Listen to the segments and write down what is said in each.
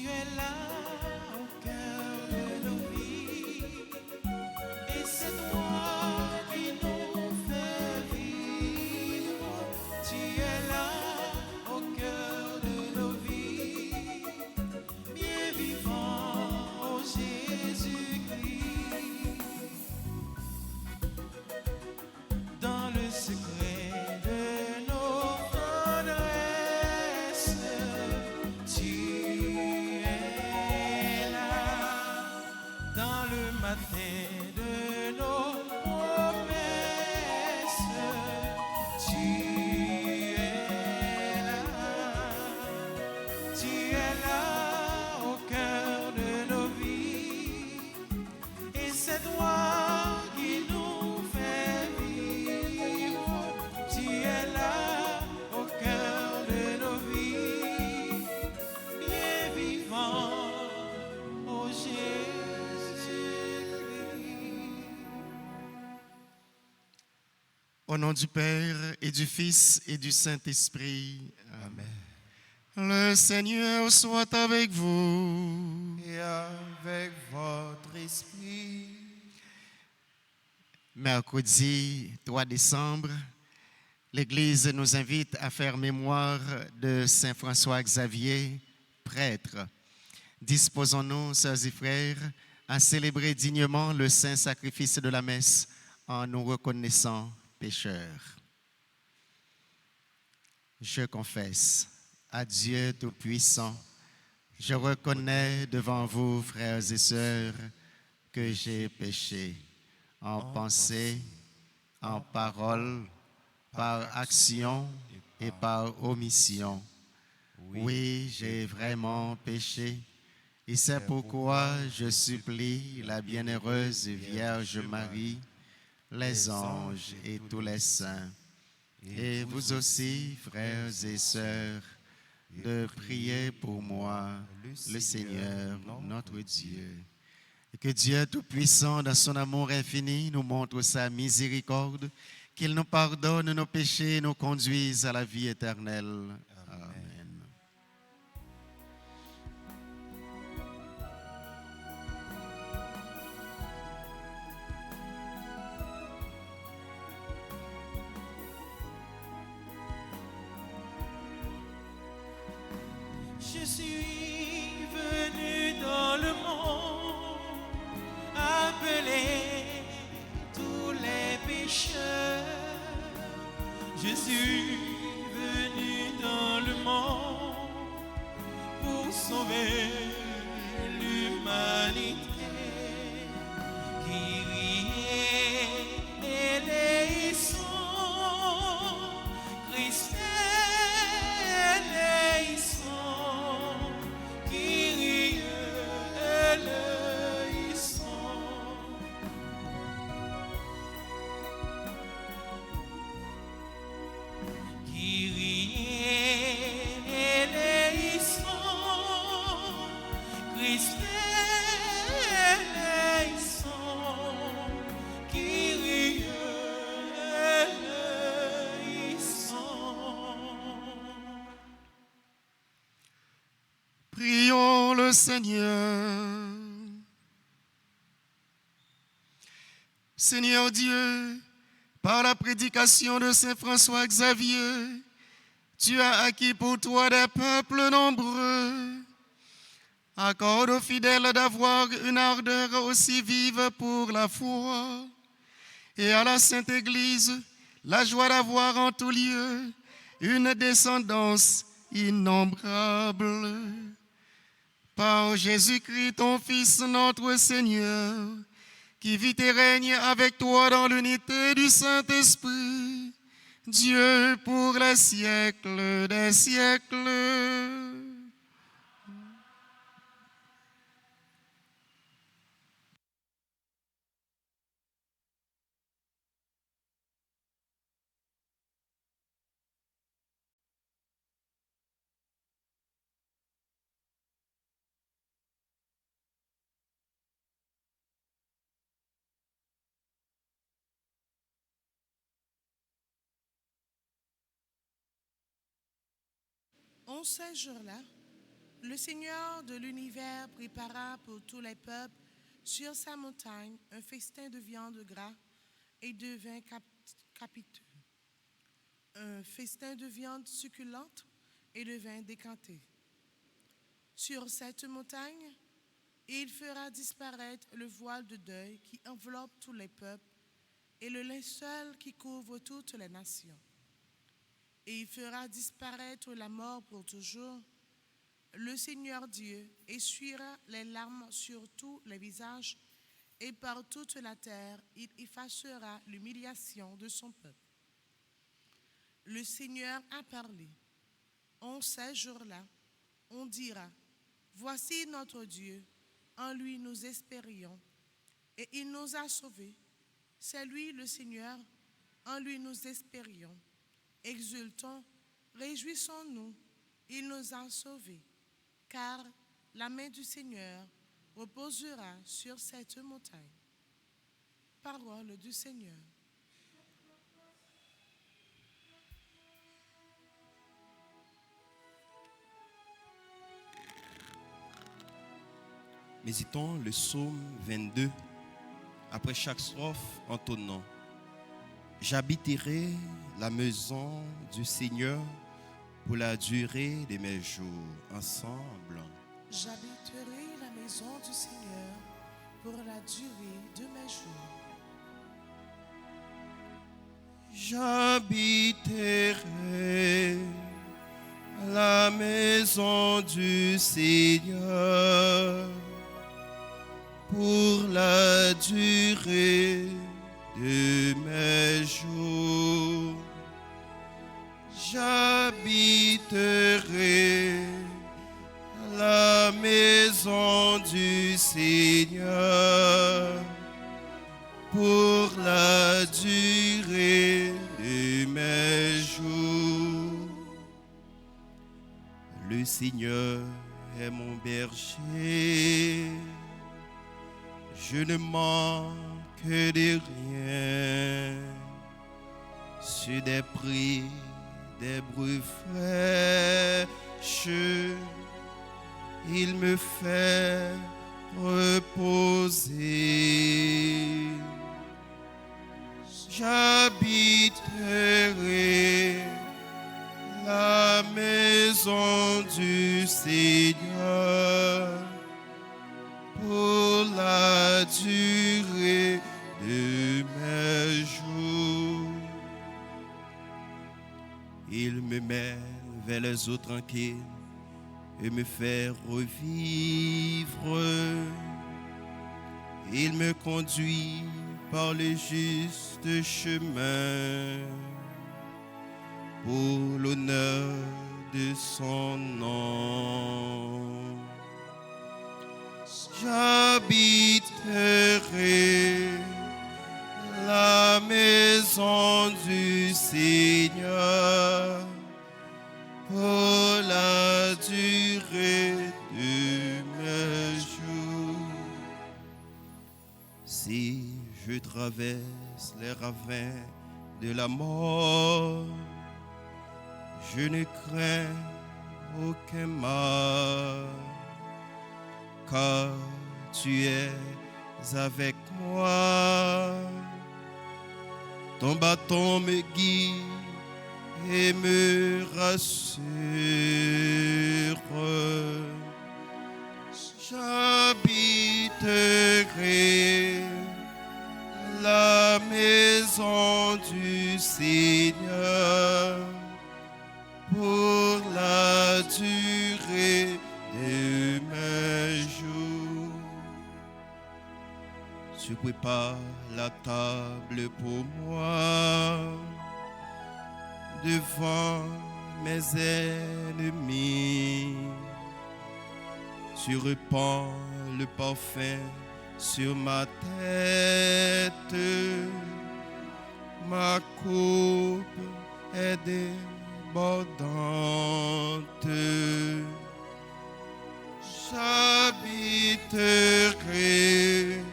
es là au cœur de nos vies. Et c'est toi qui nous fais vivre. Tu es là au cœur de nos vies. Bien vivant, oh Jésus-Christ. Dans le secret de nos tendresses, tu es là. Dans le matin de nos promesses, tu es là. Tu es là au cœur de nos vies. Et c'est toi qui nous fais vivre. Tu es là au cœur de nos vies. Bien vivant, oh Jésus-Christ. Au nom du Père et du Fils et du Saint-Esprit. Amen. Le Seigneur soit avec vous. Et avec votre esprit. Mercredi 3 décembre, l'Église nous invite à faire mémoire de Saint François Xavier, prêtre. Disposons-nous, sœurs et frères, à célébrer dignement le saint sacrifice de la messe en nous reconnaissant pécheurs. Je confesse à Dieu Tout-Puissant, je reconnais devant vous, frères et sœurs, que j'ai péché en pensée, en parole, par action et par omission. Oui, j'ai vraiment péché, et c'est pourquoi je supplie la bienheureuse Vierge Marie, les anges et tous les saints, et vous aussi, frères et sœurs, de prier pour moi, le Seigneur, notre Dieu. Et que Dieu Tout-Puissant, dans son amour infini, nous montre sa miséricorde, qu'il nous pardonne nos péchés et nous conduise à la vie éternelle. Amen. Je suis venu dans le monde appeler tous les pécheurs. Je suis venu dans le monde pour sauver l'humanité. Kyrie eleison, Christ eleison, Kyrie eleison. Kyrie eleison, Christ eleison, Kyrie eleison. Prions le Seigneur. Seigneur Dieu, par la prédication de Saint François Xavier, tu as acquis pour toi des peuples nombreux. Accorde aux fidèles d'avoir une ardeur aussi vive pour la foi, et à la Sainte Église la joie d'avoir en tout lieu une descendance innombrable. Par Jésus-Christ, ton Fils, notre Seigneur, qui vit et règne avec toi dans l'unité du Saint-Esprit, Dieu pour les siècles des siècles. En ces jours-là, Le Seigneur de l'univers prépara pour tous les peuples sur sa montagne un festin de viande gras et de vin capiteux, un festin de viande succulente et de vin décanté. Sur cette montagne, il fera disparaître le voile de deuil qui enveloppe tous les peuples et le linceul qui couvre toutes les nations. Et il fera disparaître la mort pour toujours. Le Seigneur Dieu essuiera les larmes sur tous les visages et par toute la terre, il effacera l'humiliation de son peuple. Le Seigneur a parlé. En ces jours-là, on dira, voici notre Dieu, en lui nous espérions, et il nous a sauvés. C'est lui le Seigneur, en lui nous espérions. Exultons, réjouissons-nous, il nous a sauvés, car la main du Seigneur reposera sur cette montagne. Parole du Seigneur. Méditons le psaume 22, après chaque strophe entonnant. J'habiterai la maison du Seigneur pour la durée de mes jours. Ensemble. J'habiterai la maison du Seigneur pour la durée de mes jours. J'habiterai la maison du Seigneur pour la durée de mes jours. J'habiterai la maison du Seigneur pour la durée de mes jours. Le Seigneur est mon berger, je ne manque de rien. Sur des prés, des bruits fraîches, il me fait reposer. J'habiterai la maison du Seigneur pour la durée de mes jours. Il me met vers les eaux tranquilles et me fait revivre. Il me conduit par le juste chemin pour l'honneur de son nom. J'habiterai la maison du Seigneur pour la durée de mes jours. Si je traverse les ravins de la mort, je ne crains aucun mal, car tu es avec moi. Ton bâton me guide et me rassure. J'habiterai la maison du Seigneur pour la durée de mes jours. Tu prépares la table pour moi devant mes ennemis. Tu répands le parfum sur ma tête. Ma coupe est débordante. J'habiterai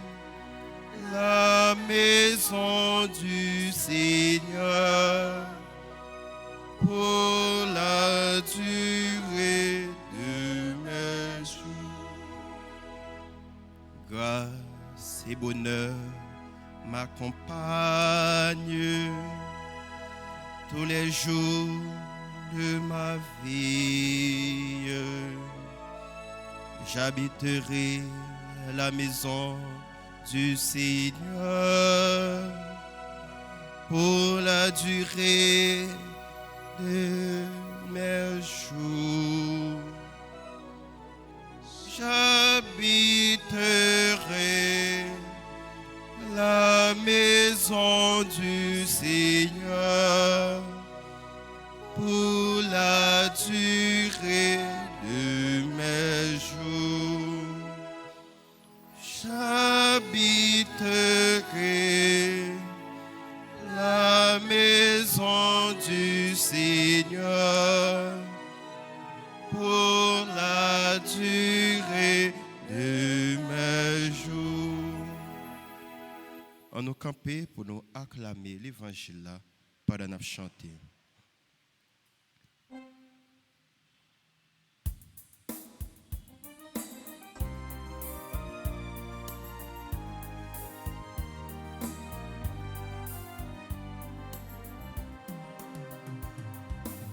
la maison du Seigneur pour la durée de mes et bonheur m'accompagnent tous les jours de ma vie. J'habiterai la maison du Seigneur pour la durée de mes jours. J'habiterai la maison du Seigneur pour la durée de mes jours. J'habiterai la maison du Seigneur pour la durée de mes jours. On nous camper pour nous acclamer l'évangile là pendant nous chanter.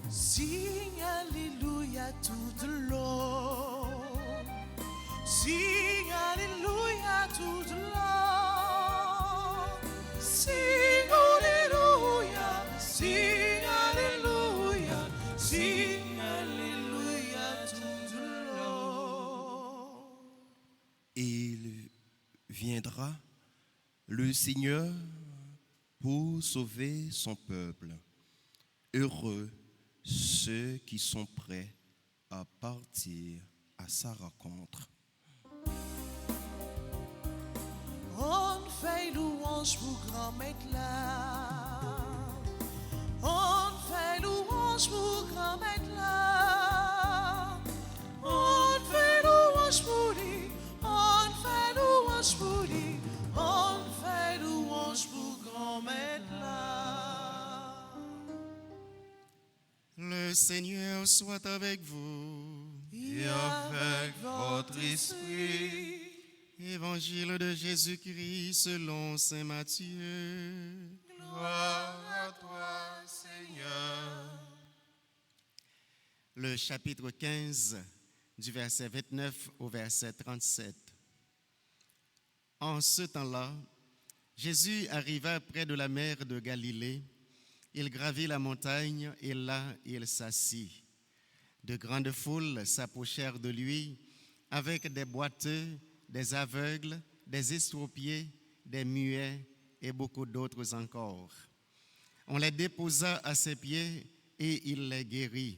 Sing Alléluia tout de long. Sing Alléluia tout de long. Sing Alléluia, sing Alléluia, sing Alléluia tout de long. Il viendra, le Seigneur, pour sauver son peuple. Heureux ceux qui sont prêts à partir à sa rencontre. On fait louange pour grand maître là. On fait louange pour grand maître là. On fait louange pour lui. On fait louange pour lui. On fait louange pour grand maître là. Le Seigneur soit avec vous. Et avec votre esprit. Évangile de Jésus-Christ selon saint Matthieu. Gloire à toi, Seigneur. Le chapitre 15, du verset 29 au verset 37. En ce temps-là, Jésus arriva près de la mer de Galilée. Il gravit la montagne et là, il s'assit. De grandes foules s'approchèrent de lui avec des boiteux, des aveugles, des estropiés, des muets et beaucoup d'autres encore. On les déposa à ses pieds et il les guérit.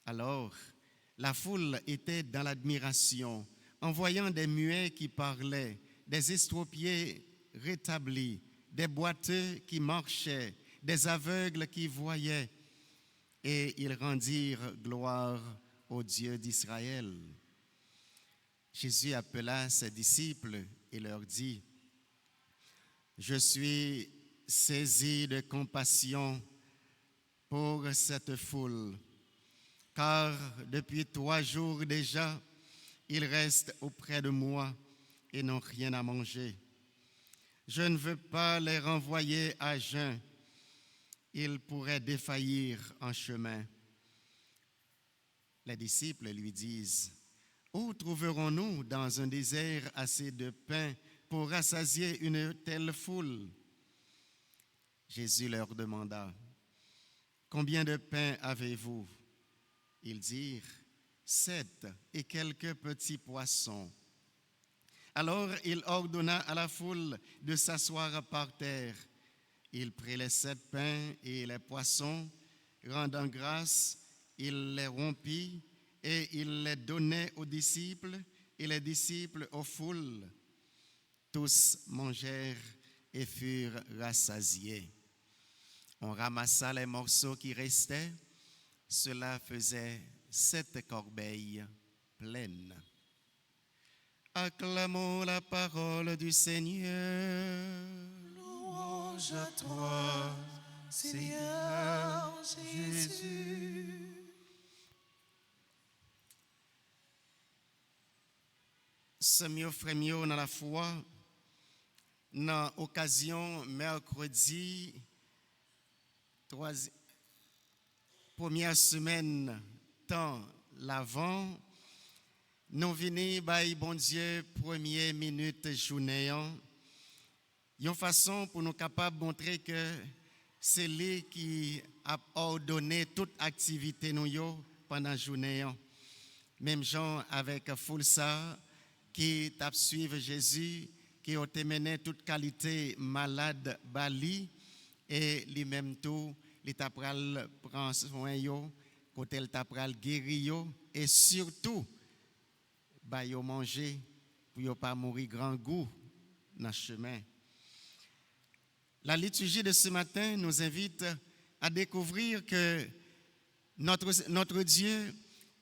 Alors, la foule était dans l'admiration en voyant des muets qui parlaient, des estropiés rétablis, des boiteux qui marchaient, des aveugles qui voyaient, et ils rendirent gloire au Dieu d'Israël. Jésus appela ses disciples et leur dit: Je suis saisi de compassion pour cette foule, car depuis 3 jours déjà, ils restent auprès de moi et n'ont rien à manger. Je ne veux pas les renvoyer à jeun, ils pourraient défaillir en chemin. Les disciples lui disent: Où trouverons-nous dans un désert assez de pain pour rassasier une telle foule? Jésus leur demanda: Combien de pain avez-vous? Ils dirent: 7 et quelques petits poissons. Alors il ordonna à la foule de s'asseoir par terre. Il prit les 7 pains et les poissons, rendant grâce, il les rompit et il les donnait aux disciples et les disciples aux foules. Tous mangèrent et furent rassasiés. On ramassa les morceaux qui restaient. Cela faisait 7 corbeilles pleines. Acclamons la parole du Seigneur. Louange à toi, Seigneur Jésus. Semio fremio dans la foi, dans l'occasion mercredi, première semaine, temps l'avant, nous venons, bon Dieu, première minute journée, une façon pour nous capables de montrer que c'est lui qui a ordonné toute activité nous pendant la journée. Même gens avec Foulsa qui t'a suivi Jésus, qui ont mené toute qualité malade bali et lui-même tout, il t'a prend soin yo, côté il t'a guéri yo et surtout yo manger pour yo pas mourir grand goût dans le chemin. La liturgie de ce matin nous invite à découvrir que notre Dieu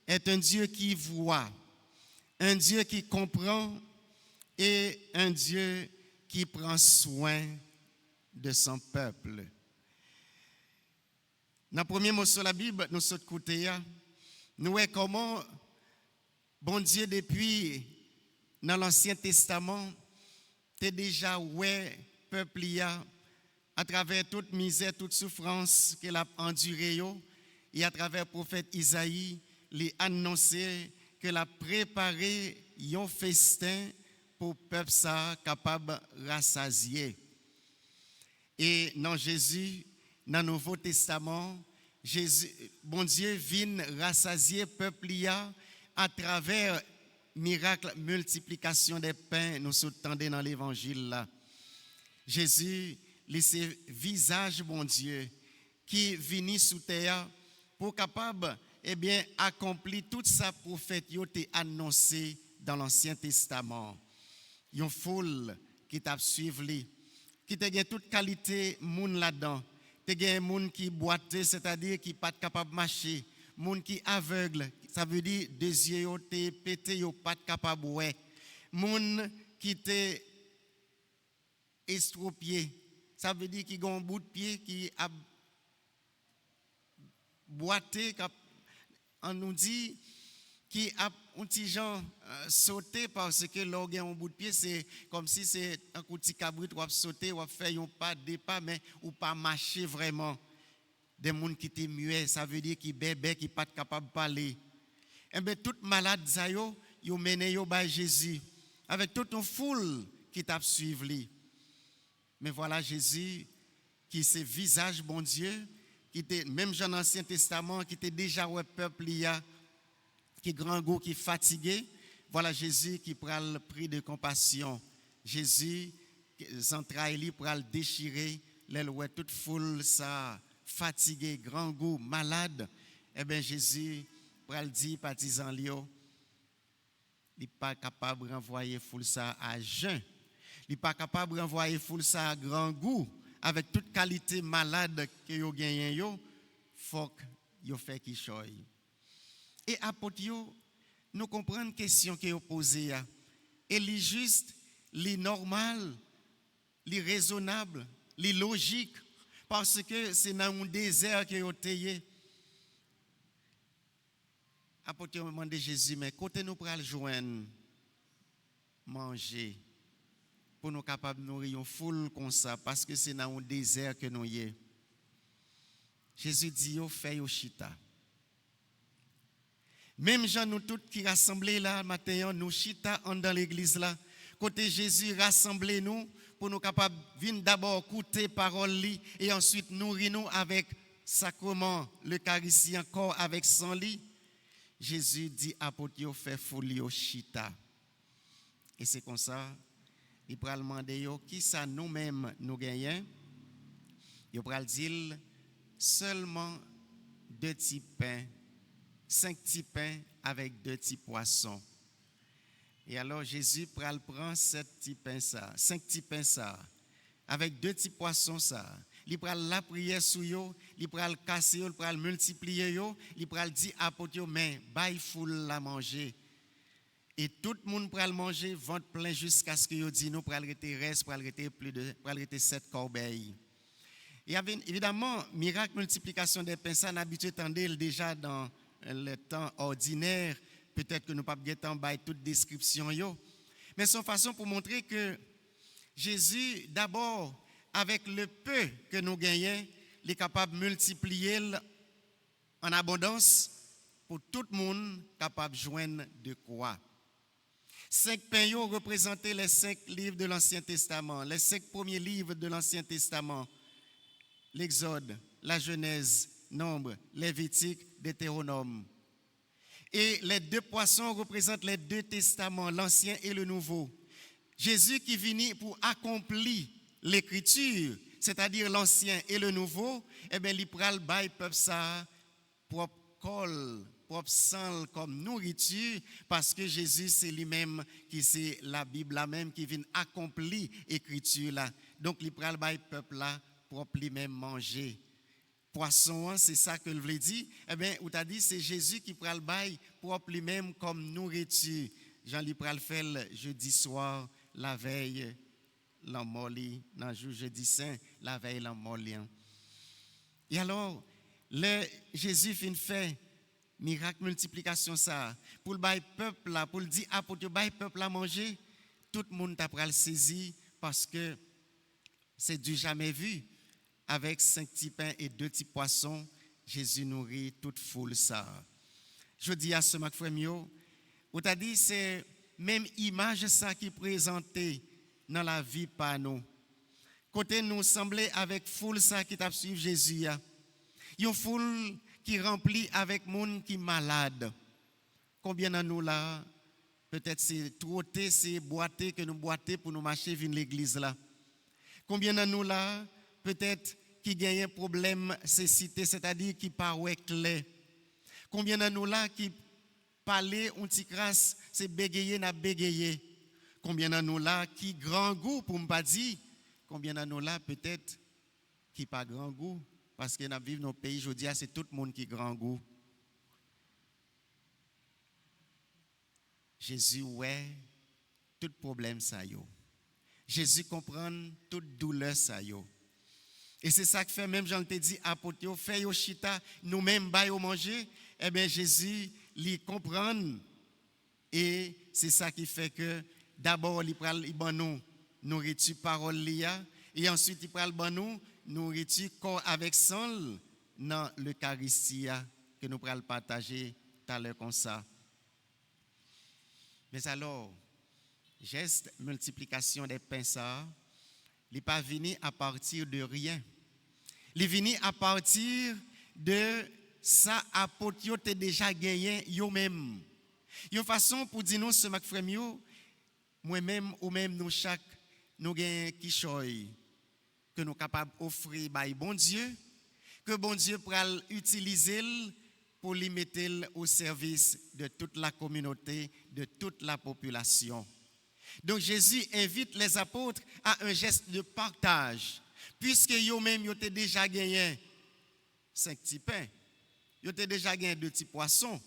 est un Dieu qui voit, un Dieu qui comprend et un Dieu qui prend soin de son peuple. Dans le premier mot sur la Bible, nous sommes côté, nous voyons comment bon Dieu depuis dans l'Ancien Testament, t'es déjà ouais peuple à travers toute misère, toute souffrance qu'il a endurée et à travers le prophète Isaïe, il a annoncé qu'il a préparé un festin pour le peuple ça capable de rassasier. Et dans Jésus, dans le Nouveau Testament, bon Dieu vient rassasier le peuple à travers miracle, multiplication des pains, nous soutenons dans l'évangile là. Jésus, c'est visage bon Dieu qui vient sous terre pour capable accomplir toute sa prophète qui a annoncé dans l'Ancien Testament. Il y a une foule qui t'a suivi, qui t'a toute qualité moun là-dedans. Tu as un monde qui boite, c'est-à-dire qui n'est pas capable de marcher. Moun qui aveugle, ça veut dire deux yeux ont été pétés, ils pas capable de voir. Moun qui était estropié, ça veut dire qu'il a un bout de pied qui a boité, on nous dit qui a un petit genre sauté parce que l'orgue un bout de pied, c'est comme si c'est un petit cabrit ou sauter ou faire un pas, des pas, mais ou pas marcher vraiment. Des gens qui étaient muets, ça veut dire qu'ils bébé, qui pas capable de parler. Et bien, tout malade, ils ont mené par Jésus, avec toute une foule qui t'a suivi. Mais voilà Jésus, qui c'est visage bon Dieu, qui était, même dans l'Ancien Testament, qui était déjà au peuple, qui est grand goût, qui est fatigué. Voilà Jésus qui prend le prix de compassion. Jésus, les entrailles, prend le déchirer, l'aile toute foule, ça. Fatigué, grand goût, malade, eh bien Jésus, pour le dire, partisan Lio, il n'est pas capable de renvoyer foule ça à jeun. Il n'est pas capable de renvoyer foule ça à grand goût, avec toute qualité malade que vous gagnez, il faut que vous fassiez qui choye. Et apôtre, nous comprenons la question que vous posez. Et les juste, les normal, les raisonnable, les logique. Parce que c'est dans un désert que vous êtes. Apôtre m'a demandé Jésus, mais côté nous pour aller joindre, manger, pour nous capables de nourrir une foule comme ça, parce que c'est dans un désert que nous y sommes. Jésus dit, yo fait yo chita. Même gens nous tous qui rassemblés là matin, nous chita dans l'église là. Côté Jésus rassemblez nous pour nous capables de venir d'abord écouter parole et ensuite nourrir nous avec sacrement, l'Eucharistie encore avec sang lit. Jésus dit apôtre yo fait folie au chita. Et c'est comme ça, il va demander yo qui ça nous-mêmes nous gagnons. Il va dire seulement 2 petits pains, 5 petits pains avec 2 petits poissons. Et alors Jésus prend 7 petits pains ça, 5 petits pains ça, avec 2 petits poissons ça. Il prend la prière sur yo, il prend le casser, il prend le multiplier yo, il prend dire apôtre yo mais bail foule la manger. Et tout le monde prend le manger, ventre plein jusqu'à ce que yo dit nous prend le reste, prend le plus de prend le 7 corbeilles. Et évidemment, miracle multiplication des pains ça n'habitué tendel déjà dans le temps ordinaire. Peut-être que nous ne pouvons pas bailler toute description. Mais c'est une façon pour montrer que Jésus, d'abord, avec le peu que nous gagnons, il est capable de multiplier en abondance pour tout le monde capable de joindre de quoi. 5 pains représentaient les 5 livres de l'Ancien Testament, les 5 premiers livres de l'Ancien Testament, l'Exode, la Genèse, Nombre, Lévitique, Deutéronome. Et les 2 poissons représentent les 2 testaments, l'Ancien et le Nouveau. Jésus qui vient pour accomplir l'écriture, c'est-à-dire l'Ancien et le Nouveau, eh bien, il prend le bail peuple ça propre col, propre sang comme nourriture, parce que Jésus c'est lui-même qui c'est la Bible là même qui vient accomplir l'écriture là. Donc il prend le bail peuple là propre lui-même manger. Poisson, c'est ça que je voulais dire. Eh bien, ou t'as dit c'est Jésus qui prend le bail propre lui-même comme nourriture. Jean-Louis pral fait le jeudi soir, la veille, l'emmoli, dans le jour jeudi saint, la veille, l'emmoli. Et alors, Jésus fin fait miracle multiplication ça. Pour le bail peuple là, pour le dire, pour le bail peuple à manger, tout le monde t'a pral saisi parce que c'est du jamais vu. Avec 5 petits pains et 2 petits poissons, Jésus nourrit toute foule ça. Je dis à ce frère, ou t'as dit c'est même image ça qui présentait dans la vie par nous. Côté nous semblait avec foule ça qui t'a suivi Jésus. Une foule qui remplie avec monde qui malade. Combien de nous là peut-être c'est trotter, c'est boiter que nous boiter pour nous marcher vers l'église là. Combien de nous là peut-être qui gagne un problème cécité, c'est-à-dire qui paraît clair. Combien de nous là qui parler on petit crasse, c'est bégayer n'a bégayer. Combien de nous là qui grand goût pour me pas dire, combien de nous là peut-être qui pas grand goût parce que nous vivons dans nos pays aujourd'hui, c'est tout le monde qui grand goût. Jésus ouais tout problème ça yo. Jésus comprend toute douleur ça yo. Et c'est ça que fait même Jean te dit apôtre fait yo chita nous-mêmes ba yo manger, eh bien Jésus li comprend et c'est ça qui fait que d'abord il pral ban nous nourriture parole lia et ensuite il pral ban nous nourriture corps avec sang dans l'eucharistie que nous pral partager tout à l'heure comme ça. Mais alors geste multiplication des pains ça il pas venu à partir de rien. Il est venu à partir de ça apôtre yo te déjà gagné yo même. Une façon pour dire nous ce frère moi-même ou même nous chaque nous gagne qui choy que nous capable offrir by bon Dieu que bon Dieu pral utiliser pour les mettre au service de toute la communauté, de toute la population. Donc Jésus invite les apôtres à un geste de partage. Puisque eux-mêmes, ils ont déjà gagné 5 petits pains, ils ont déjà gagné 2 petits poissons,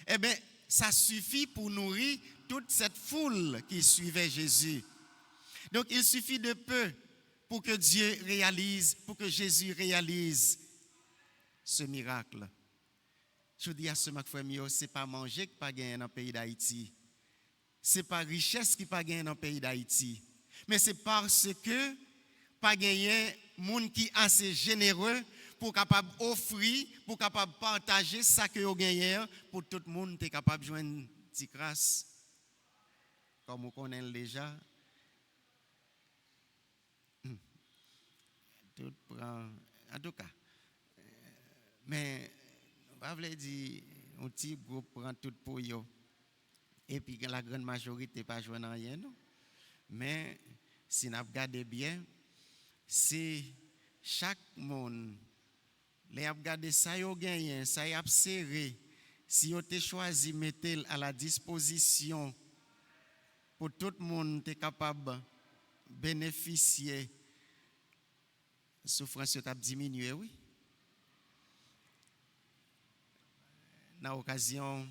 eh bien, ça suffit pour nourrir toute cette foule qui suivait Jésus. Donc, il suffit de peu pour que Dieu réalise, pour que Jésus réalise ce miracle. Je dis à ce frère, ce n'est pas manger qui pas gagné dans le pays d'Haïti. Ce n'est pas richesse qui pas gagné dans le pays d'Haïti. Mais c'est parce que pas gagné monde qui assez généreux pour capable offrir, pour capable partager ça que vous gagné pour tout le monde est capable de joindre une petite grâce. Comme on connaît déjà. Tout prend en tout cas. Mais on va vous dire un petit groupe prend tout pour eux. Et puis la grande majorité pas joindre rien non. Mais si nous regardons bien, c'est chaque monde, les regardé ça yo gagné, ça y a serré, si vous avez choisi de mettre à la disposition pour tout le monde est capable de bénéficier, la souffrance a diminué, oui. Dans l'occasion,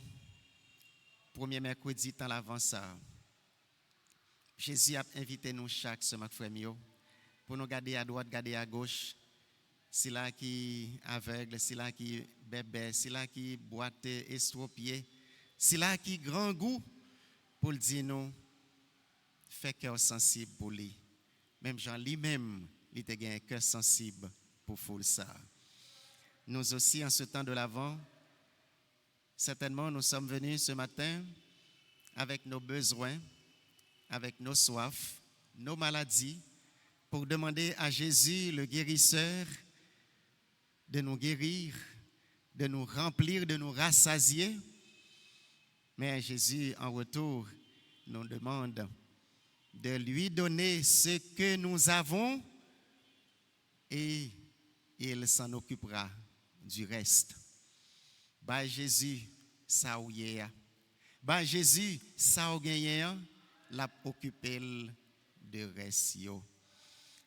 premier mercredi, dans l'avance ça, Jésus a invité nous chaque semaine, frère, pour nous garder à droite, garder à gauche. C'est là qui aveugle, c'est là qui bébé, c'est là qui boite, estropié, c'est là qui grand goût pour dire nous, fait cœur sensible pour lui. même Jean lui-même, il était un cœur sensible pour faire ça. Nous aussi, en ce temps de l'Avent, certainement, nous sommes venus ce matin avec nos besoins, avec nos soifs, nos maladies, pour demander à Jésus, le guérisseur, de nous guérir, de nous remplir, de nous rassasier. Mais Jésus, en retour, nous demande de lui donner ce que nous avons et il s'en occupera du reste. Bah Jésus, ça ou yé. Bah Jésus, ça ou gagné, l'a occupé de reste.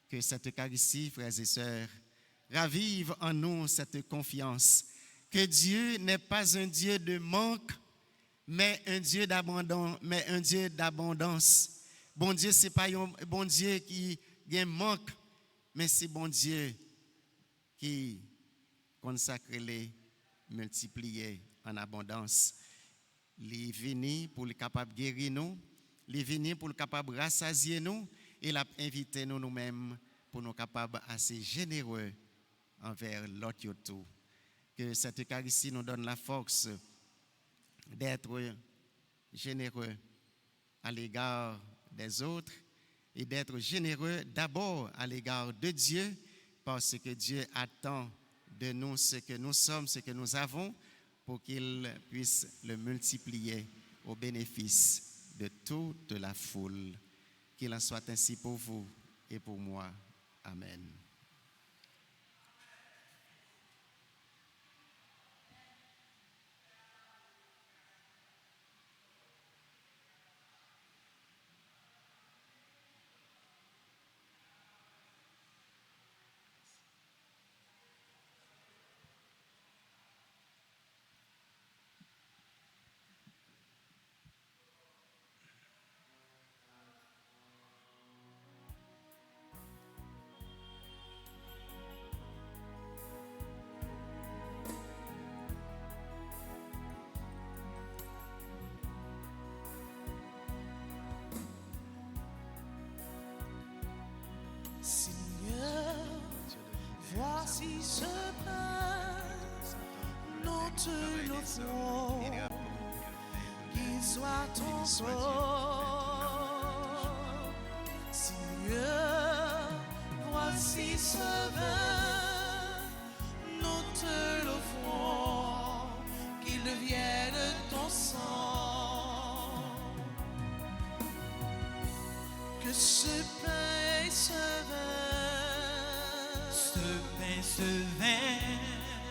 Que cette Eucharistie, frères et sœurs, ravive en nous cette confiance que Dieu n'est pas un Dieu de manque, mais un Dieu d'abondance. Bon Dieu, ce n'est pas un bon Dieu qui a un manque, mais c'est bon Dieu qui consacre les multiplier en abondance. Il est venu pour le capable de guérir nous, il est venu pour le capable de rassasier nous, et il a invité nous-mêmes pour nous capables assez généreux envers l'autre tout. Que cette Eucharistie nous donne la force d'être généreux à l'égard des autres et d'être généreux d'abord à l'égard de Dieu, parce que Dieu attend de nous ce que nous sommes, ce que nous avons, pour qu'il puisse le multiplier au bénéfice de toute la foule. Qu'il en soit ainsi pour vous et pour moi. Amen. Seigneur, voici ce prince, nous te l'offrons, qu'il soit ton corps. Seigneur, voici ce vin, nous te l'offrons, qu'il devienne ton sang. Que ce pain et ce vin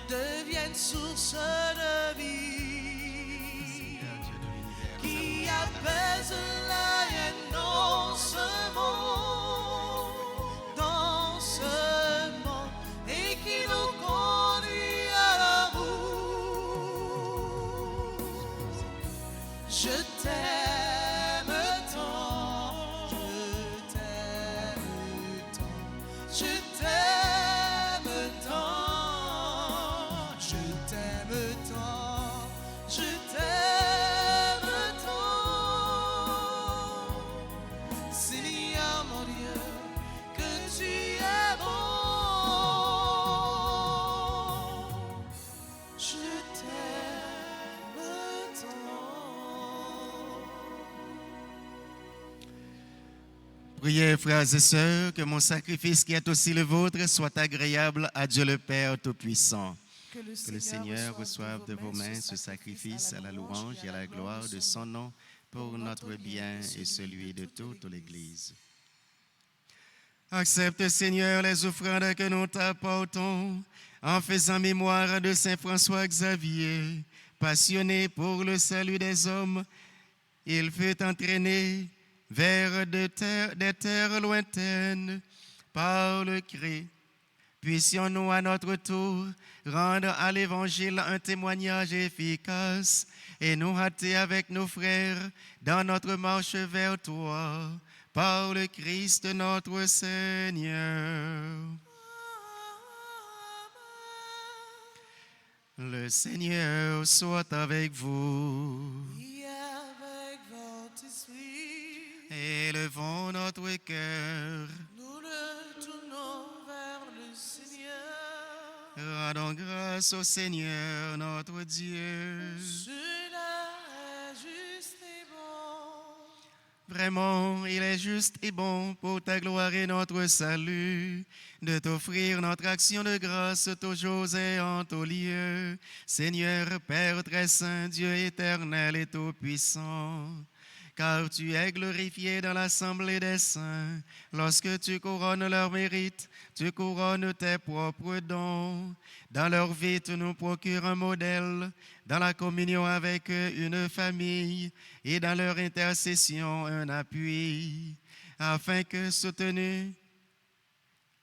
deviennent source de vie, qui apaise la haine dans ce monde, et qui nous conduit à l'amour. Je t'aime tant, je t'aime tant, je t'aime tant, je t'aime tant, je t'aime tant. Seigneur mon Dieu, que tu es bon, je t'aime tant. Priez, frères et sœurs, que mon sacrifice qui est aussi le vôtre soit agréable à Dieu le Père Tout-Puissant. Que Que le Seigneur reçoive de vos mains ce sacrifice à la louange et à la gloire de son nom pour notre bien et celui de toute l'Église. Accepte, Seigneur, les offrandes que nous t'apportons en faisant mémoire de Saint François Xavier, passionné pour le salut des hommes. Il fut entraîné vers des terres lointaines par le Christ. Puissions-nous à notre tour rendre à l'Évangile un témoignage efficace et nous hâter avec nos frères dans notre marche vers toi, par le Christ notre Seigneur. Le Seigneur soit avec vous. Et avec votre esprit, Élevons notre cœur. nous Seigneur. Rendons grâce au Seigneur notre Dieu. Cela est juste et bon. Vraiment, il est juste et bon pour ta gloire et notre salut, de t'offrir notre action de grâce toujours et en tout lieu. Seigneur, Père très saint, Dieu éternel et tout-puissant, car tu es glorifié dans l'assemblée des saints. Lorsque tu couronnes leurs mérites, tu couronnes tes propres dons. Dans leur vie, tu nous procures un modèle, dans la communion avec eux, une famille, et dans leur intercession, un appui, afin que, soutenus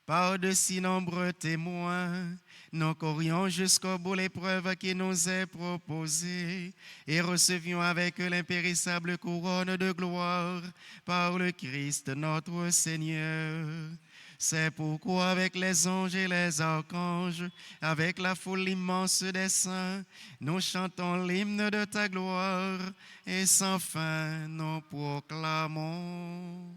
par de si nombreux témoins, nous courions jusqu'au bout l'épreuve qui nous est proposée et recevions avec eux l'impérissable couronne de gloire par le Christ notre Seigneur. C'est pourquoi avec les anges et les archanges, avec la foule immense des saints, nous chantons l'hymne de ta gloire et sans fin nous proclamons.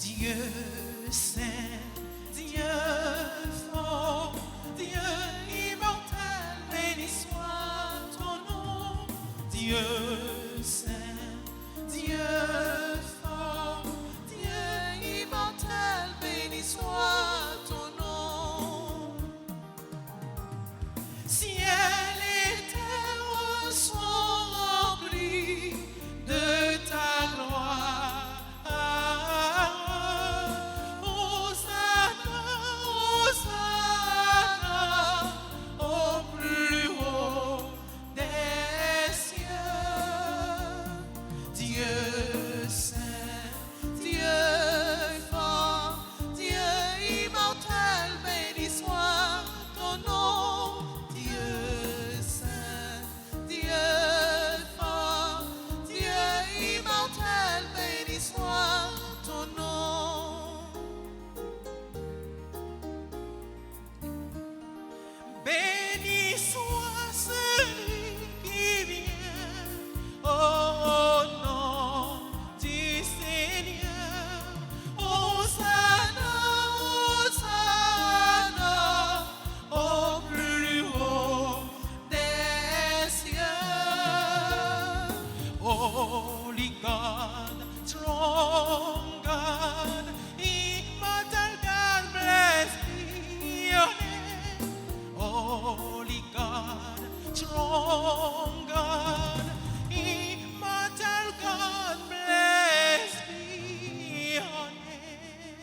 Dieu saint, Dieu fort, Dieu immortel, béni soit ton nom. Dieu saint, Dieu fort, Dieu immortel, béni soit ton nom. ciel et terre sont remplis de ta gloire. Hosanna, Hosanna, au plus haut des cieux. Dieu saint, Dieu fort, Dieu immortel, béni soit ton nom. Dieu saint, Dieu fort, Dieu immortel, béni soit ton nom. béni soit celui qui vient au nom du Seigneur. Hosanna, Hosanna, au plus haut des cieux. Holy God, strong God, immortal God, blessed be your name. Holy God, strong God, immortal God, blessed be your name.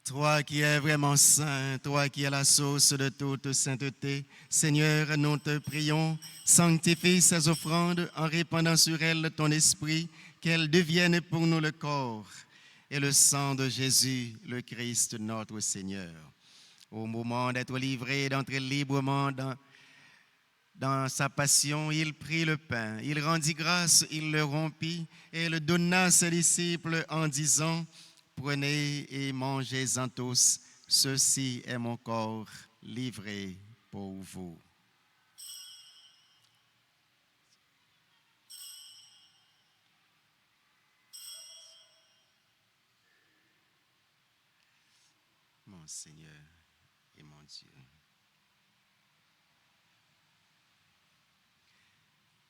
Toi qui es vraiment saint, toi qui es la source de toute sainteté, Seigneur, nous te prions, sanctifie ces offrandes en répandant sur elles ton esprit, qu'elles deviennent pour nous le corps et le sang de Jésus, le Christ notre Seigneur. Au moment d'être livré et d'entrer librement dans sa passion, il prit le pain, il rendit grâce, il le rompit et le donna à ses disciples en disant: prenez et mangez-en tous, ceci est mon corps livré pour vous. Mon Seigneur et mon Dieu.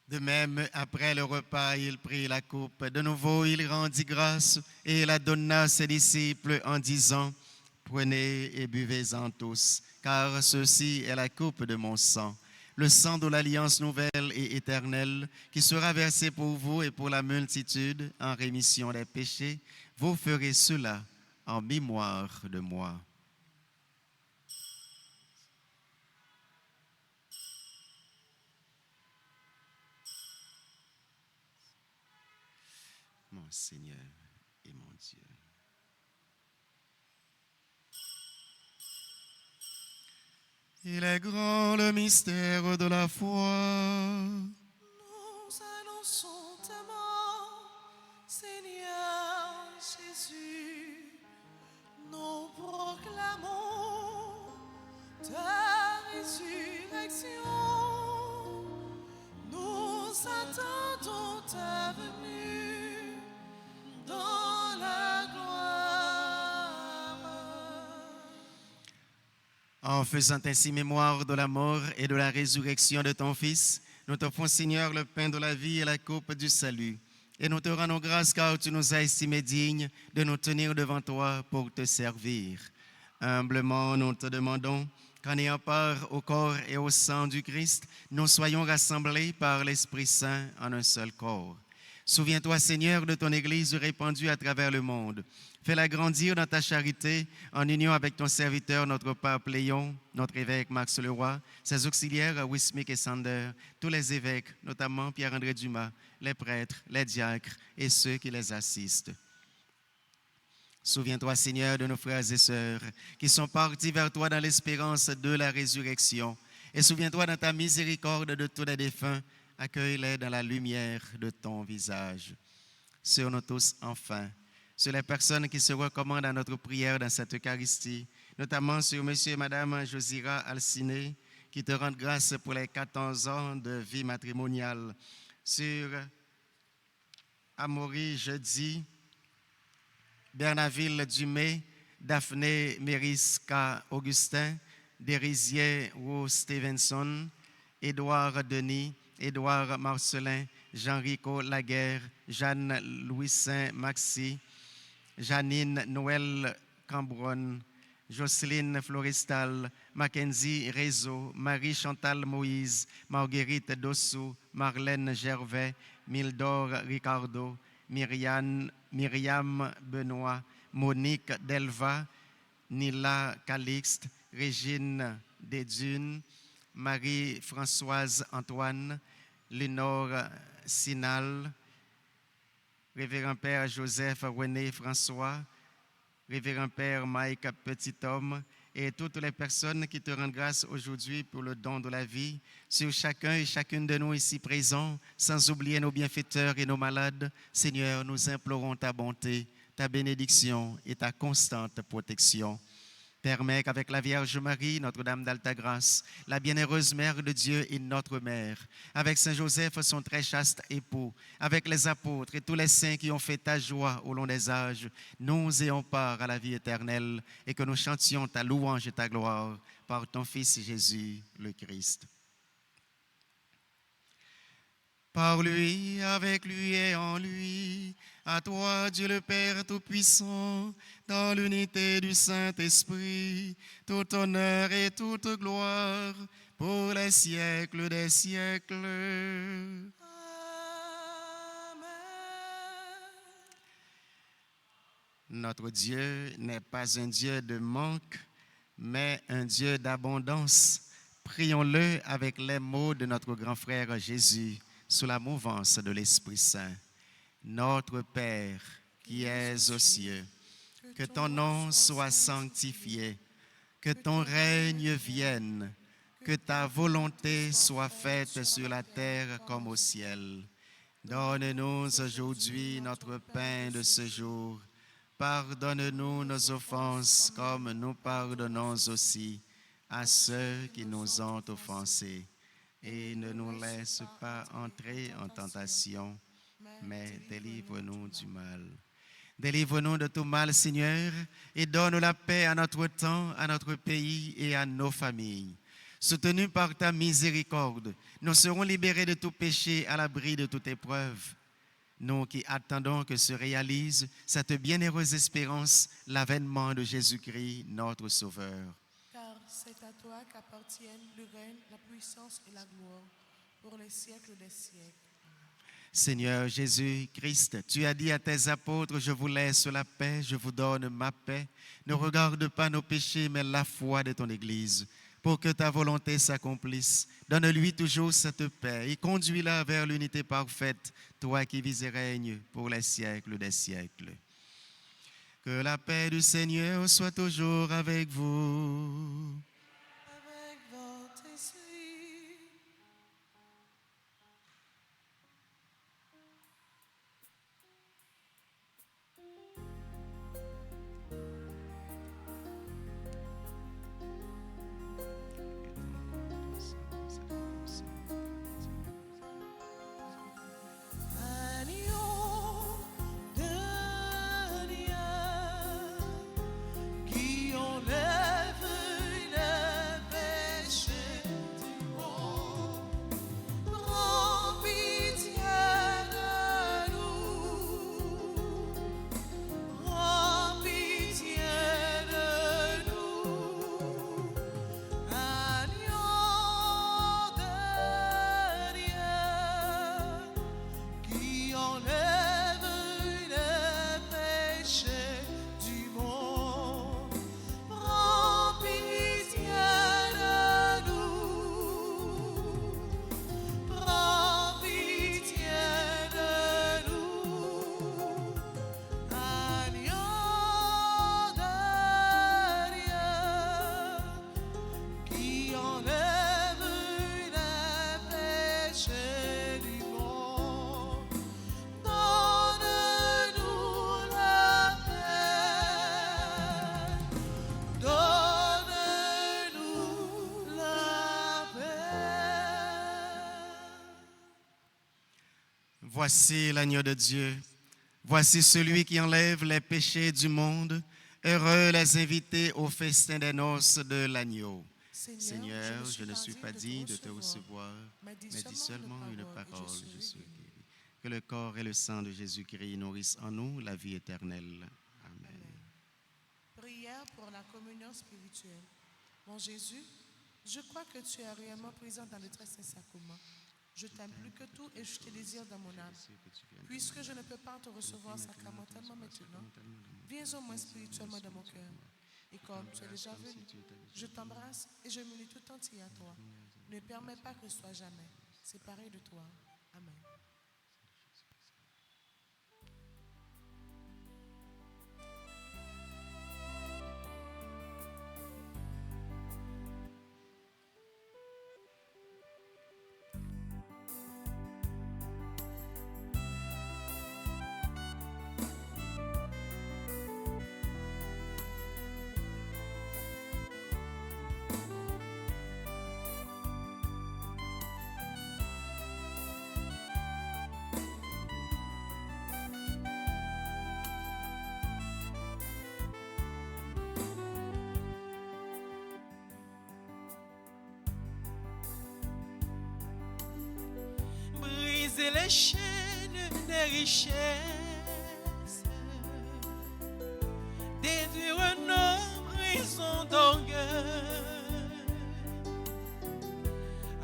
De même, après le repas, il prit la coupe. De nouveau, il rendit grâce et la donna à ses disciples en disant: prenez et buvez-en tous, car ceci est la coupe de mon sang, le sang de l'alliance nouvelle et éternelle, qui sera versé pour vous et pour la multitude en rémission des péchés. Vous ferez cela en mémoire de moi. Mon Seigneur et mon Dieu. Il est grand le mystère de la foi. Nous annonçons ta mort, Seigneur Jésus. Nous proclamons ta résurrection, nous attendons ta venue dans la gloire. En faisant ainsi mémoire de la mort et de la résurrection de ton Fils, nous t'offrons, Seigneur, le pain de la vie et la coupe du salut. Et nous te rendons grâce car tu nous as estimés dignes de nous tenir devant toi pour te servir. Humblement, nous te demandons qu'en ayant part au corps et au sang du Christ, nous soyons rassemblés par l'Esprit Saint en un seul corps. Souviens-toi, Seigneur, de ton Église répandue à travers le monde. Fais-la grandir dans ta charité, en union avec ton serviteur, notre pape Léon, notre évêque Max Leroy, ses auxiliaires Wismick et Sander, tous les évêques, notamment Pierre-André Dumas, les prêtres, les diacres et ceux qui les assistent. Souviens-toi, Seigneur, de nos frères et sœurs qui sont partis vers toi dans l'espérance de la résurrection. Et souviens-toi dans ta miséricorde de tous les défunts, accueille-les dans la lumière de ton visage. Sur nous tous, enfin, sur les personnes qui se recommandent à notre prière dans cette Eucharistie, notamment sur monsieur et madame Josira Alciné, qui te rendent grâce pour les 14 ans de vie matrimoniale, sur Amaury Jeudi, Bernaville Dumais, Daphné Mériska Augustin, Dérisier Wu Stevenson, Édouard Denis, Édouard Marcelin, Jean-Rico Laguerre, Jeanne-Louis Saint-Maxi, Janine Noël Cambronne, Jocelyne Florestal, Mackenzie Rézeau, Marie-Chantal Moïse, Marguerite Dossou, Marlène Gervais, Mildor Ricardo, Myriam Benoît, Monique Delva, Nila Calixte, Régine Desdunes, Marie-Françoise Antoine, Lénore Sinal, Révérend Père Joseph René François, Révérend Père Mike Petit-Homme et toutes les personnes qui te rendent grâce aujourd'hui pour le don de la vie, sur chacun et chacune de nous ici présents, sans oublier nos bienfaiteurs et nos malades. Seigneur, nous implorons ta bonté, ta bénédiction et ta constante protection. Permets qu'avec la Vierge Marie, Notre-Dame d'Alta-Grâce, la bienheureuse Mère de Dieu et notre Mère, avec Saint Joseph, son très chaste époux, avec les apôtres et tous les saints qui ont fait ta joie au long des âges, nous ayons part à la vie éternelle et que nous chantions ta louange et ta gloire par ton Fils Jésus, le Christ. Par lui, avec lui et en lui, à toi, Dieu le Père Tout-Puissant, dans l'unité du Saint-Esprit, tout honneur et toute gloire pour les siècles des siècles. Amen. Notre Dieu n'est pas un Dieu de manque, mais un Dieu d'abondance. Prions-le avec les mots de notre grand frère Jésus, sous la mouvance de l'Esprit Saint. Notre Père, qui es aux cieux, que ton nom soit sanctifié, que ton règne vienne, que ta volonté soit faite sur la terre comme au ciel. Donne-nous aujourd'hui notre pain de ce jour. Pardonne-nous nos offenses comme nous pardonnons aussi à ceux qui nous ont offensés. Et ne nous laisse pas entrer en tentation, mais délivre-nous du mal. Délivre-nous de tout mal, Seigneur, et donne la paix à notre temps, à notre pays et à nos familles. Soutenus par ta miséricorde, nous serons libérés de tout péché, à l'abri de toute épreuve. Nous qui attendons que se réalise cette bienheureuse espérance, l'avènement de Jésus-Christ, notre Sauveur. Car c'est à toi qu'appartiennent le règne, la puissance et la gloire pour les siècles des siècles. Seigneur Jésus-Christ, tu as dit à tes apôtres, je vous laisse la paix, je vous donne ma paix. Ne regarde pas nos péchés, mais la foi de ton Église, pour que ta volonté s'accomplisse. Donne-lui toujours cette paix et conduis-la vers l'unité parfaite, toi qui vis et règnes pour les siècles des siècles. Que la paix du Seigneur soit toujours avec vous. Avec votre esprit. Voici l'agneau de Dieu. Voici celui qui enlève les péchés du monde. Heureux les invités au festin des noces de l'agneau. Seigneur, je ne suis pas digne de te recevoir, mais dis seulement une parole et je suis guéri. Que le corps et le sang de Jésus-Christ nourrissent en nous la vie éternelle. Amen. Prière pour la communion spirituelle. Mon Jésus, je crois que tu es réellement présent dans le très saint sacrement. Je t'aime plus que tout et je te désire dans mon âme. Puisque je ne peux pas te recevoir sacramentellement maintenant, viens au moins spirituellement dans mon cœur. Et comme tu es déjà venu, je t'embrasse et je m'unis tout entier à toi. Ne permets pas que je sois jamais séparé de toi. Amen. Briser les chaînes des richesses, détruire nos prisons d'orgueil,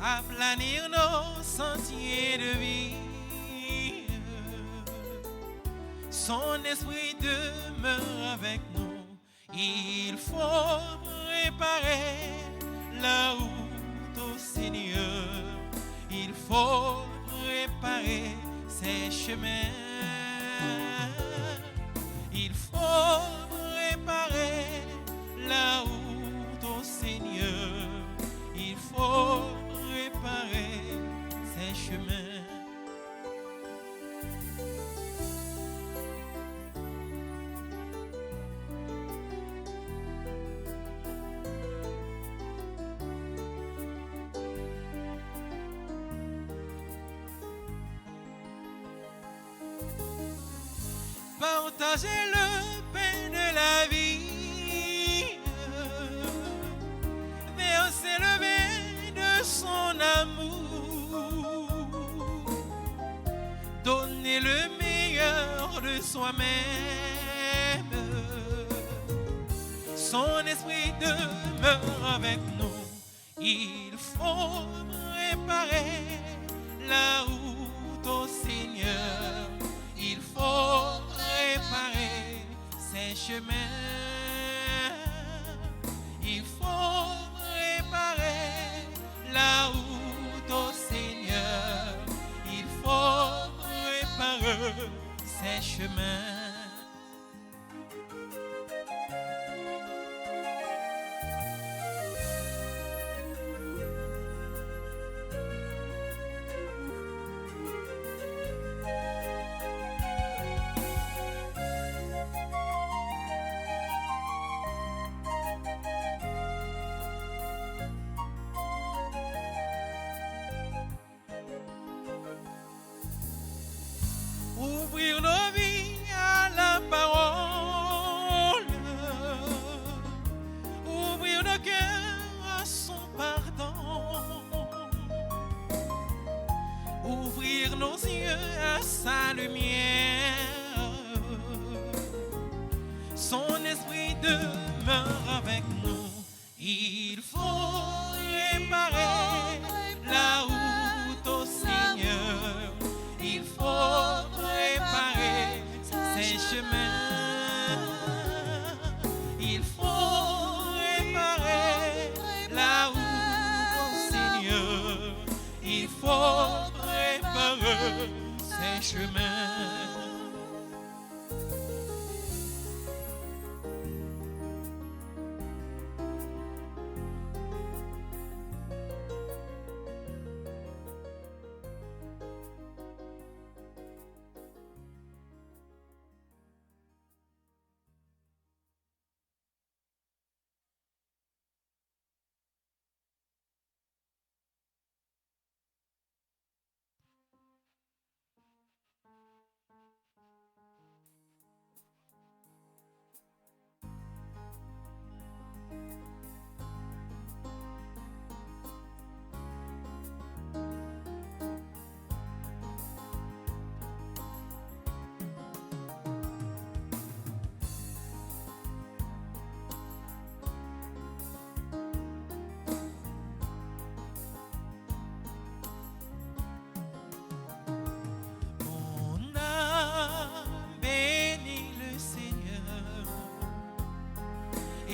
aplanir nos sentiers de vie. Son esprit demeure avec nous. Il faut préparer la route au Seigneur. Il faut préparer ses chemins. Il faut préparer la route au Seigneur. Il faut préparer ses chemins. Partagez le pain de la vie, versez le vin de son amour, donnez le meilleur de soi-même. Son esprit demeure avec nous. Il faut préparer la route au Seigneur. Il faut préparer ses chemins. Il faut préparer la route au Seigneur. Il faut préparer ses chemins. Ouvrir nos vies à la parole, ouvrir nos cœurs à son pardon, ouvrir nos yeux à sa lumière. Son esprit demeure avec nous. Il faut réparer la route au Seigneur. Il faut préparer ses chemins. Il faut réparer la route au Seigneur. Il faut préparer ses chemins.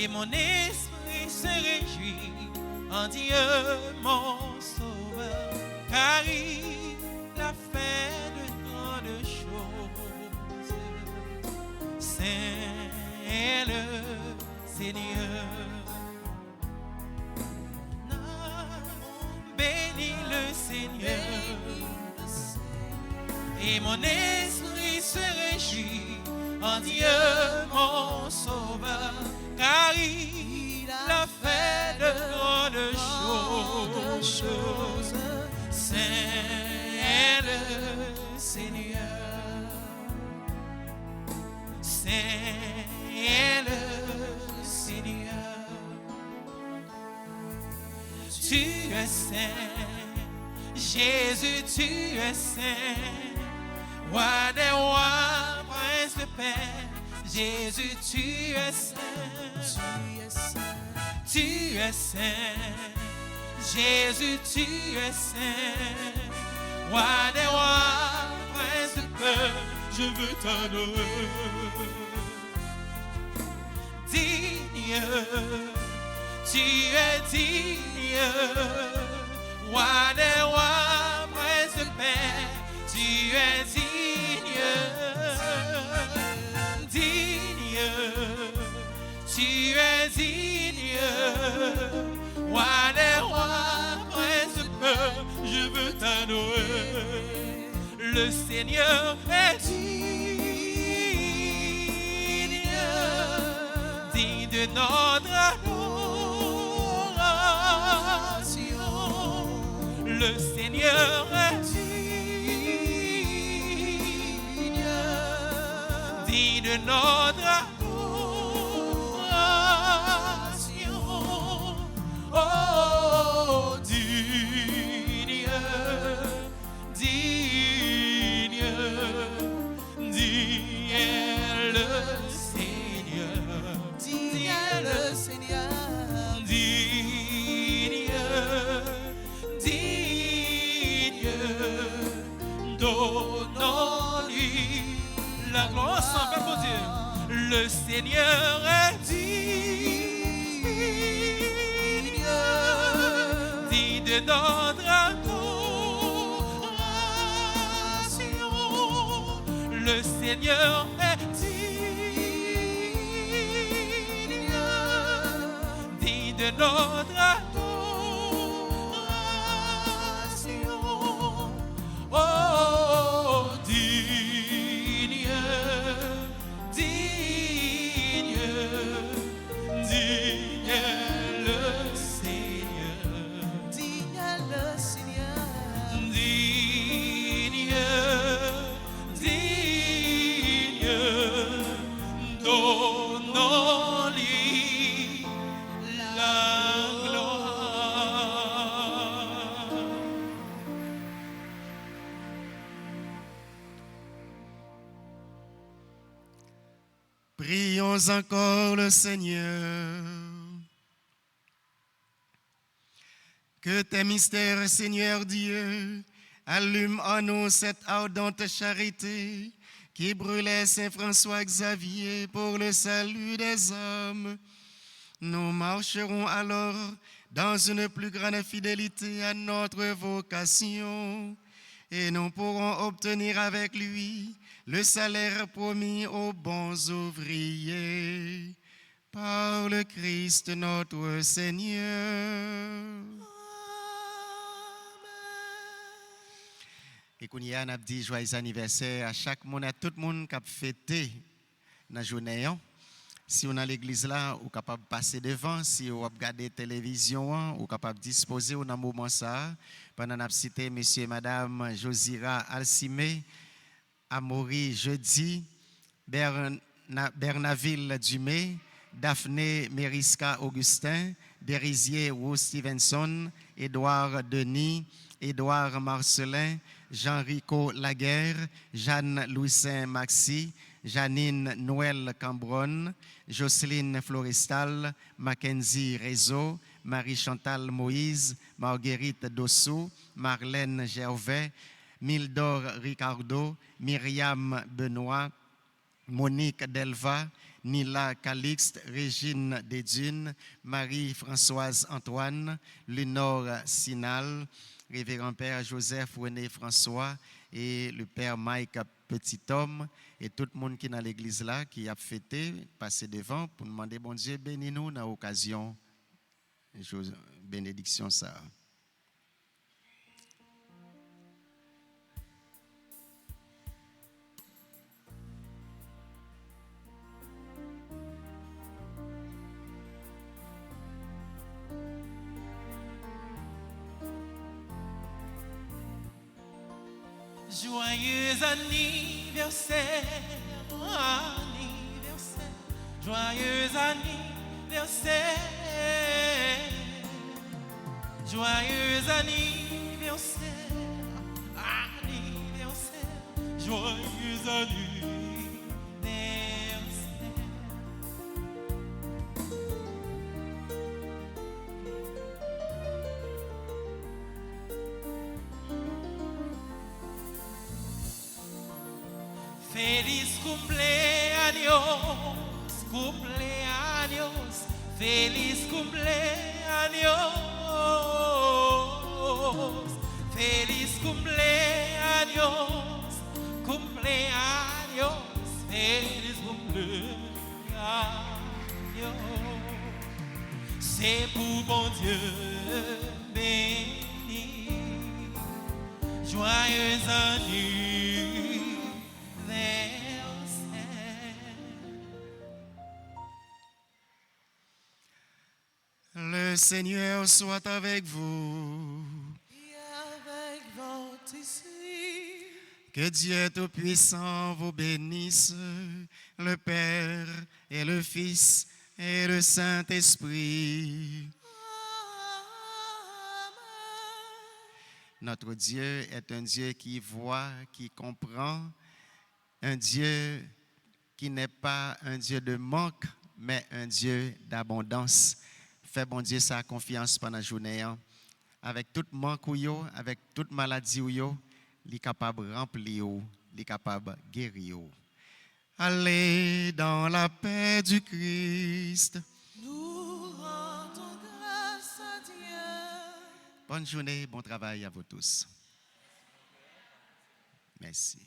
et mon esprit se réjouit en Dieu mon sauveur, car il a fait de grandes choses. C'est le Seigneur. Bénis le Seigneur. Et mon esprit se réjouit en Dieu mon sauveur, car il a fait de grandes choses. C'est le Seigneur. C'est le Seigneur. Tu es saint, Jésus, tu es saint. Roi des rois, prince de paix, Jésus, tu es saint. Tu es saint, Jésus, tu es saint. Roi des rois, prince de paix, je veux t'adorer. Digne, tu es digne. Roi des rois, prince de paix, tu es digne. Digne, tu es digne. Roi des rois, prince de paix, je veux t'adorer. Le Seigneur est digne, digne de notre adoration. Le Seigneur est digne, digne de notre adoration. Oh, digne, digne, digne est le Seigneur. Digne est le Seigneur. Digne, digne, donnons-lui la gloire ensemble pour Dieu. Le Seigneur est digne, digne de notre adoration. Le Seigneur est digne, digne de notre adoration. Oh, digne, digne, digne est le Seigneur. Digne est le Seigneur. Digne, digne, donnons-lui la gloire. Prions encore le Seigneur. Que tes mystères, Seigneur Dieu, allument en nous cette ardente charité qui brûlait Saint François Xavier pour le salut des hommes. Nous marcherons alors dans une plus grande fidélité à notre vocation et nous pourrons obtenir avec lui le salaire promis aux bons ouvriers. Par le Christ notre Seigneur. Et qu'on y a dit joyeux anniversaire à chaque monde, à tout le monde qui a fêté dans la journée. Si on est à l'église là, on est capable de passer devant. Si on regarde la télévision, on est capable de disposer dans un moment ça. Pendant qu'on a cité M. et Mme Josira Alcimé, Amaury Jeudi, Bernaville Dumé, Daphné Meriska Augustin, Derisier Wu Stevenson, Édouard Denis, Édouard Marcelin, Jean-Rico Laguerre, Jeanne-Louisin Maxi, Janine Noël Cambronne, Jocelyne Florestal, Mackenzie Rézeau, Marie-Chantal Moïse, Marguerite Dossou, Marlène Gervais, Mildor Ricardo, Myriam Benoît, Monique Delva, Nila Calixte, Régine Desdunes, Marie-Françoise Antoine, Lénore Sinal, Révérend Père Joseph René François et le Père Mike Petit-Homme et tout le monde qui est dans l'église là, qui a fêté, passé devant pour demander bon Dieu, bénis-nous dans l'occasion bénédiction ça. Joyeux anniversaire, anniversaire, joyeux anniversaire, joyeux anniversaire, anniversaire, joyeux anniversaire. Feliz cumpleaños, cumpleaños, feliz cumpleaños, feliz cumpleaños, cumpleaños, feliz cumpleaños. C'est pour bon Dieu béni, joyeux anniversaire. Le Seigneur soit avec vous. Et avec votre esprit. Que Dieu Tout-Puissant vous bénisse, le Père et le Fils et le Saint-Esprit. Notre Dieu est un Dieu qui voit, qui comprend, un Dieu qui n'est pas un Dieu de manque, mais un Dieu d'abondance. Fais bon Dieu sa confiance pendant la journée. Avec toute manque ou yo, avec toute maladie ou yo, il est capable de remplir, il est capable de guérir. Allez dans la paix du Christ. Nous rendons grâce à Dieu. Bonne journée, bon travail à vous tous. Merci.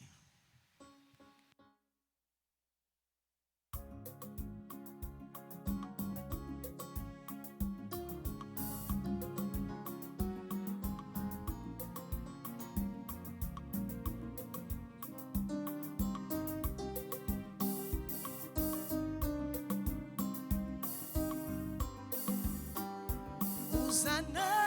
Hosanna.